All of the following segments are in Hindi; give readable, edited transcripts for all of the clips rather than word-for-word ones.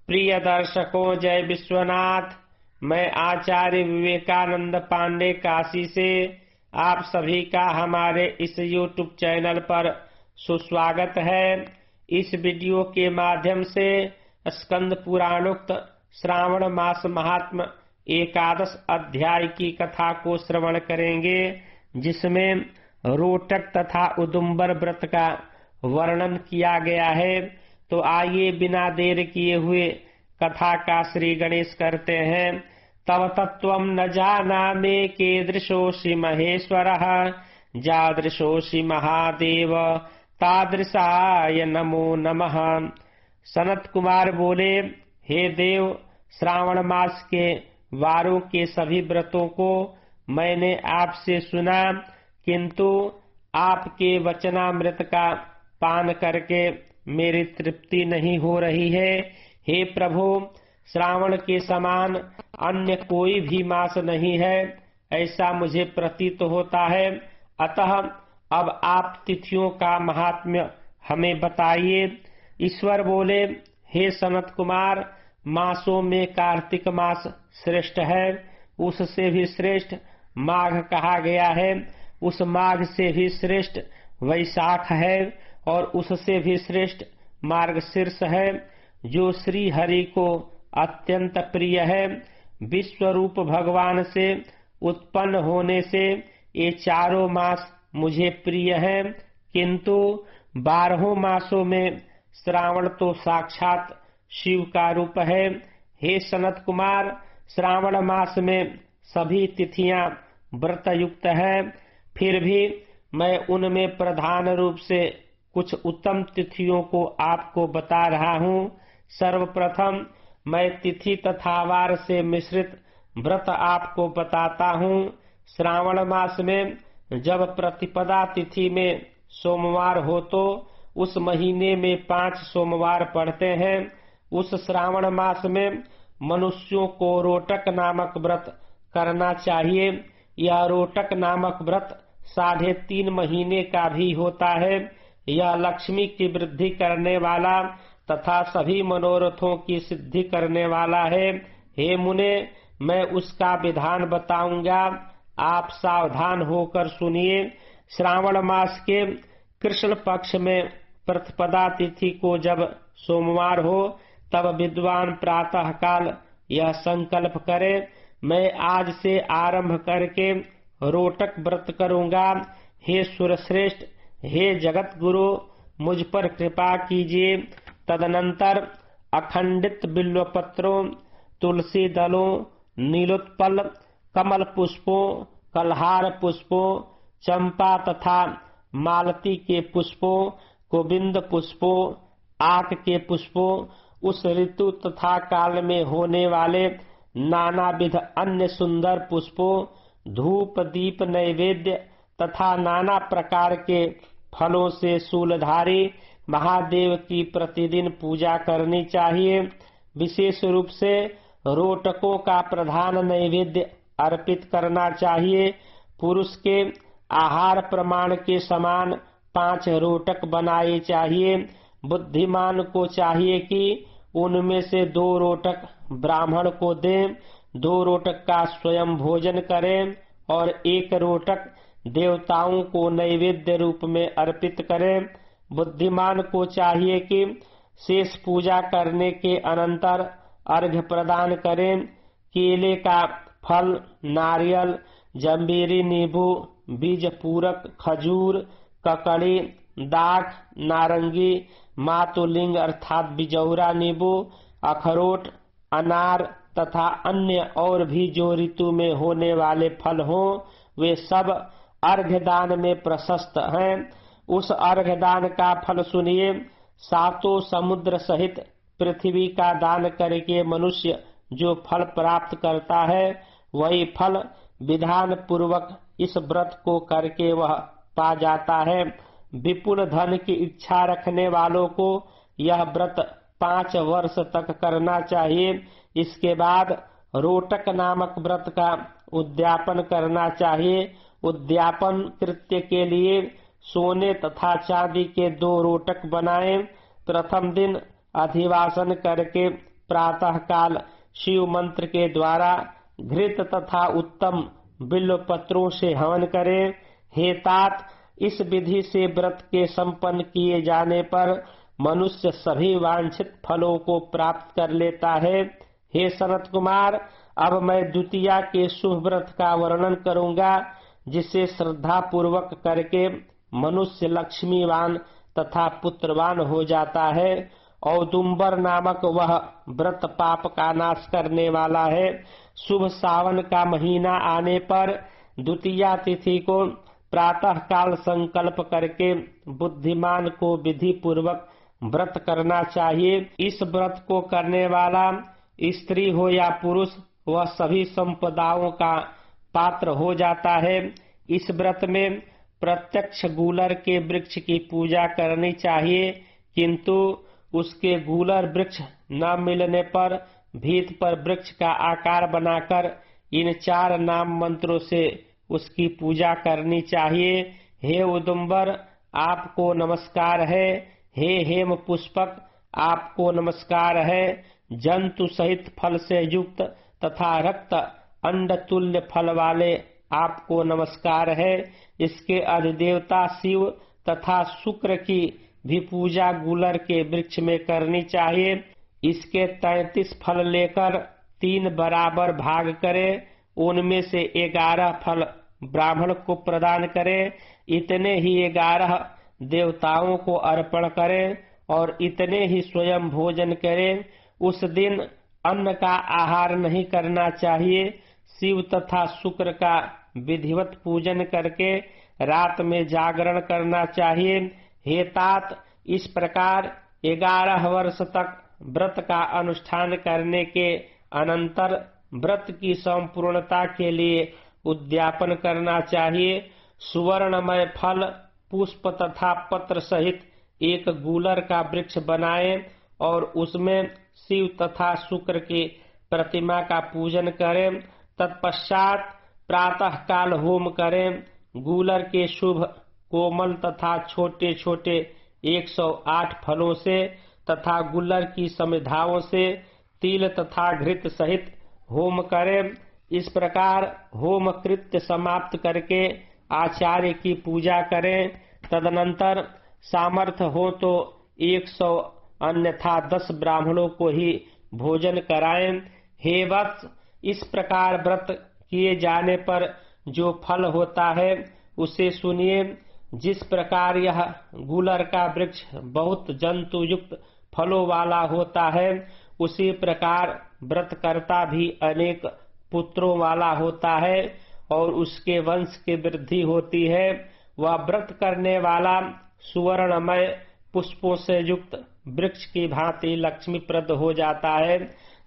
प्रिय दर्शकों, जय विश्वनाथ। मैं आचार्य विवेकानंद पांडे काशी से आप सभी का हमारे इस YouTube चैनल पर सुस्वागत है। इस वीडियो के माध्यम से स्कंद पुराणोक्त श्रावण मास महात्म एकादश अध्याय की कथा को श्रवण करेंगे, जिसमें रोटक तथा उदुम्बर व्रत का वर्णन किया गया है। तो आइए बिना देर किए हुए कथा का श्री गणेश करते हैं। तव तत्त्वं न जानामि कीदृशोऽसि महेश्वरः, जादृशोऽसि महादेव तादृशाय नमो नमः। सनत कुमार बोले, हे देव, श्रावण मास के वारों के सभी व्रतों को मैंने आपसे सुना, किंतु आपके वचनामृत का पान करके मेरी तृप्ति नहीं हो रही है। हे प्रभु, श्रावण के समान अन्य कोई भी मास नहीं है, ऐसा मुझे प्रतीत होता है। अतः अब आप तिथियों का महात्म्य हमें बताइए। ईश्वर बोले, हे सनत कुमार, मासों में कार्तिक मास श्रेष्ठ है, उससे भी श्रेष्ठ माघ कहा गया है। उस माघ से भी श्रेष्ठ वैशाख है और उससे भी श्रेष्ठ मार्गशीर्ष है, जो श्री हरि को अत्यंत प्रिय है। विश्वरूप भगवान से उत्पन्न होने से ये चारों मास मुझे प्रिय हैं, किंतु 12 मासों में श्रावण तो साक्षात शिव का रूप है। हे सनत कुमार, श्रावण मास में सभी तिथियां व्रत युक्त है, फिर भी मैं उनमें प्रधान रूप से कुछ उत्तम तिथियों को आपको बता रहा हूँ। सर्वप्रथम मैं तिथि तथा वार से मिश्रित व्रत आपको बताता हूँ। श्रावण मास में जब प्रतिपदा तिथि में सोमवार हो तो उस महीने में 5 सोमवार पड़ते हैं। उस श्रावण मास में मनुष्यों को रोटक नामक व्रत करना चाहिए। यह रोटक नामक व्रत 3.5 महीने का भी होता है। यह लक्ष्मी की वृद्धि करने वाला तथा सभी मनोरथों की सिद्धि करने वाला है। हे मुने, मैं उसका विधान बताऊंगा, आप सावधान होकर सुनिए। श्रावण मास के कृष्ण पक्ष में प्रतिपदा तिथि को जब सोमवार हो, तब विद्वान प्रातः काल यह संकल्प करे, मैं आज से आरंभ करके रोटक व्रत करूंगा। हे सुरश्रेष्ठ, हे जगत गुरु, मुझ पर कृपा कीजिए। तदनंतर अखंडित बिल्व पत्रों, तुलसी दलों, नीलोत्पल, कमल पुष्पों, कल्हार पुष्पों, चंपा तथा मालती के पुष्पों, गोविंद पुष्पों, आक के पुष्पों, उस ऋतु तथा काल में होने वाले नानाविध अन्य सुंदर पुष्पों, धूप दीप नैवेद्य तथा नाना प्रकार के फलों से शूलधारी महादेव की प्रतिदिन पूजा करनी चाहिए। विशेष रूप से रोटकों का प्रधान नैवेद्य अर्पित करना चाहिए। पुरुष के आहार प्रमाण के समान 5 रोटक बनाए चाहिए। बुद्धिमान को चाहिए कि उनमें से 2 रोटक ब्राह्मण को दें, 2 रोटक का स्वयं भोजन करें और 1 रोटक देवताओं को नैवेद्य रूप में अर्पित करें। बुद्धिमान को चाहिए कि शेष पूजा करने के अनंतर अर्घ्य प्रदान करें। केले का फल, नारियल, जंबीरी नींबू, बीज पूरक, खजूर, ककड़ी, दाख, नारंगी, मातुलिंग अर्थात बिजौरा नींबू, अखरोट, अनार तथा अन्य और भी जो ऋतु में होने वाले फल हों, वे सब अर्घ्यदान में प्रशस्त हैं। उस अर्घ्यदान का फल सुनिए। 7 समुद्र सहित पृथ्वी का दान करके मनुष्य जो फल प्राप्त करता है, वही फल विधान पूर्वक इस व्रत को करके वह पा जाता है। विपुल धन की इच्छा रखने वालों को यह व्रत 5 वर्ष तक करना चाहिए। इसके बाद रोटक नामक व्रत का उद्यापन करना चाहिए। उद्यापन कृत्य के लिए सोने तथा चांदी के 2 रोटक बनाएं। प्रथम दिन अधिवासन करके प्रातः काल शिव मंत्र के द्वारा घृत तथा उत्तम बिल्व पत्रों से हवन करें। हे तात, इस विधि से व्रत के संपन्न किए जाने पर मनुष्य सभी वांछित फलों को प्राप्त कर लेता है। हे सनत कुमार, अब मैं द्वितीया के शुभ व्रत का वर्णन करूंगा, जिसे श्रद्धा पूर्वक करके मनुष्य लक्ष्मीवान तथा पुत्रवान हो जाता है। औदुंबर नामक वह व्रत पाप का नाश करने वाला है। शुभ सावन का महीना आने पर द्वितीया तिथि को प्रातः काल संकल्प करके बुद्धिमान को विधि पूर्वक व्रत करना चाहिए। इस व्रत को करने वाला स्त्री हो या पुरुष, वह सभी संपदाओं का पात्र हो जाता है। इस व्रत में प्रत्यक्ष गूलर के वृक्ष की पूजा करनी चाहिए, किंतु उसके गूलर वृक्ष न मिलने पर भीत पर वृक्ष का आकार बनाकर इन 4 नाम मंत्रों से उसकी पूजा करनी चाहिए। हे उदुंबर, आपको नमस्कार है। हे हेम पुष्पक, आपको नमस्कार है। जंतु सहित फल से युक्त तथा रक्त अंड तुल्य फल वाले आपको नमस्कार है। इसके अधिदेवता शिव तथा शुक्र की भी पूजा गूलर के वृक्ष में करनी चाहिए। इसके 33 फल लेकर 3 बराबर भाग करें। उनमें से 11 फल ब्राह्मण को प्रदान करें। इतने ही 11 देवताओं को अर्पण करें और इतने ही स्वयं भोजन करें। उस दिन अन्न का आहार नहीं करना चाहिए। शिव तथा शुक्र का विधिवत पूजन करके रात में जागरण करना चाहिए। हे तात, इस प्रकार 11 वर्ष तक व्रत का अनुष्ठान करने के अनंतर व्रत की संपूर्णता के लिए उद्यापन करना चाहिए। सुवर्णमय फल, पुष्प तथा पत्र सहित एक गूलर का वृक्ष बनाएं और उसमें शिव तथा शुक्र की प्रतिमा का पूजन करें। तत्पश्चात प्रातः काल होम करें। गूलर के शुभ कोमल तथा छोटे छोटे 108 फलों से तथा गूलर की समिधाओं से तिल तथा घृत सहित होम करें। इस प्रकार होम कृत्य समाप्त करके आचार्य की पूजा करें। तदनंतर सामर्थ्य हो तो 100 अन्यथा 10 ब्राह्मणों को ही भोजन कराएं। हे वत्स, इस प्रकार व्रत किए जाने पर जो फल होता है उसे सुनिए। जिस प्रकार यह गूलर का वृक्ष बहुत जंतु युक्त फलों वाला होता है, उसी प्रकार व्रतकर्ता भी अनेक पुत्रों वाला होता है और उसके वंश की वृद्धि होती है। वह व्रत करने वाला सुवर्णमय पुष्पों से युक्त वृक्ष की भांति लक्ष्मीप्रद हो जाता है।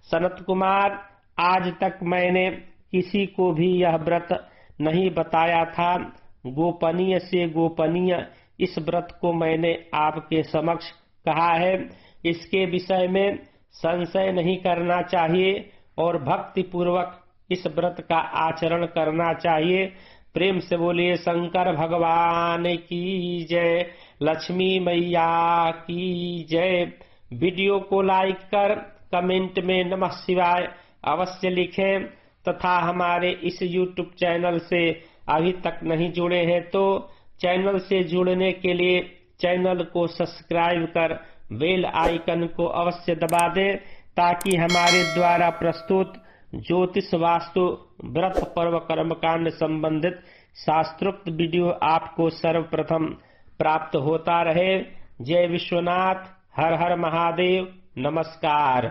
सनत कुमार, आज तक मैंने किसी को भी यह व्रत नहीं बताया था। गोपनीय से गोपनीय इस व्रत को मैंने आपके समक्ष कहा है। इसके विषय में संशय नहीं करना चाहिए और भक्ति पूर्वक इस व्रत का आचरण करना चाहिए। प्रेम से बोलिए शंकर भगवान की जय, लक्ष्मी मैया की जय। वीडियो को लाइक कर कमेंट में नमः शिवाय अवश्य लिखें तथा हमारे इस YouTube चैनल से अभी तक नहीं जुड़े हैं तो चैनल से जुड़ने के लिए चैनल को सब्सक्राइब कर बेल आइकन को अवश्य दबा दें, ताकि हमारे द्वारा प्रस्तुत ज्योतिष वास्तु व्रत पर्व कर्मकांड संबंधित शास्त्रोक्त वीडियो आपको सर्वप्रथम प्राप्त होता रहे। जय विश्वनाथ, हर हर महादेव, नमस्कार।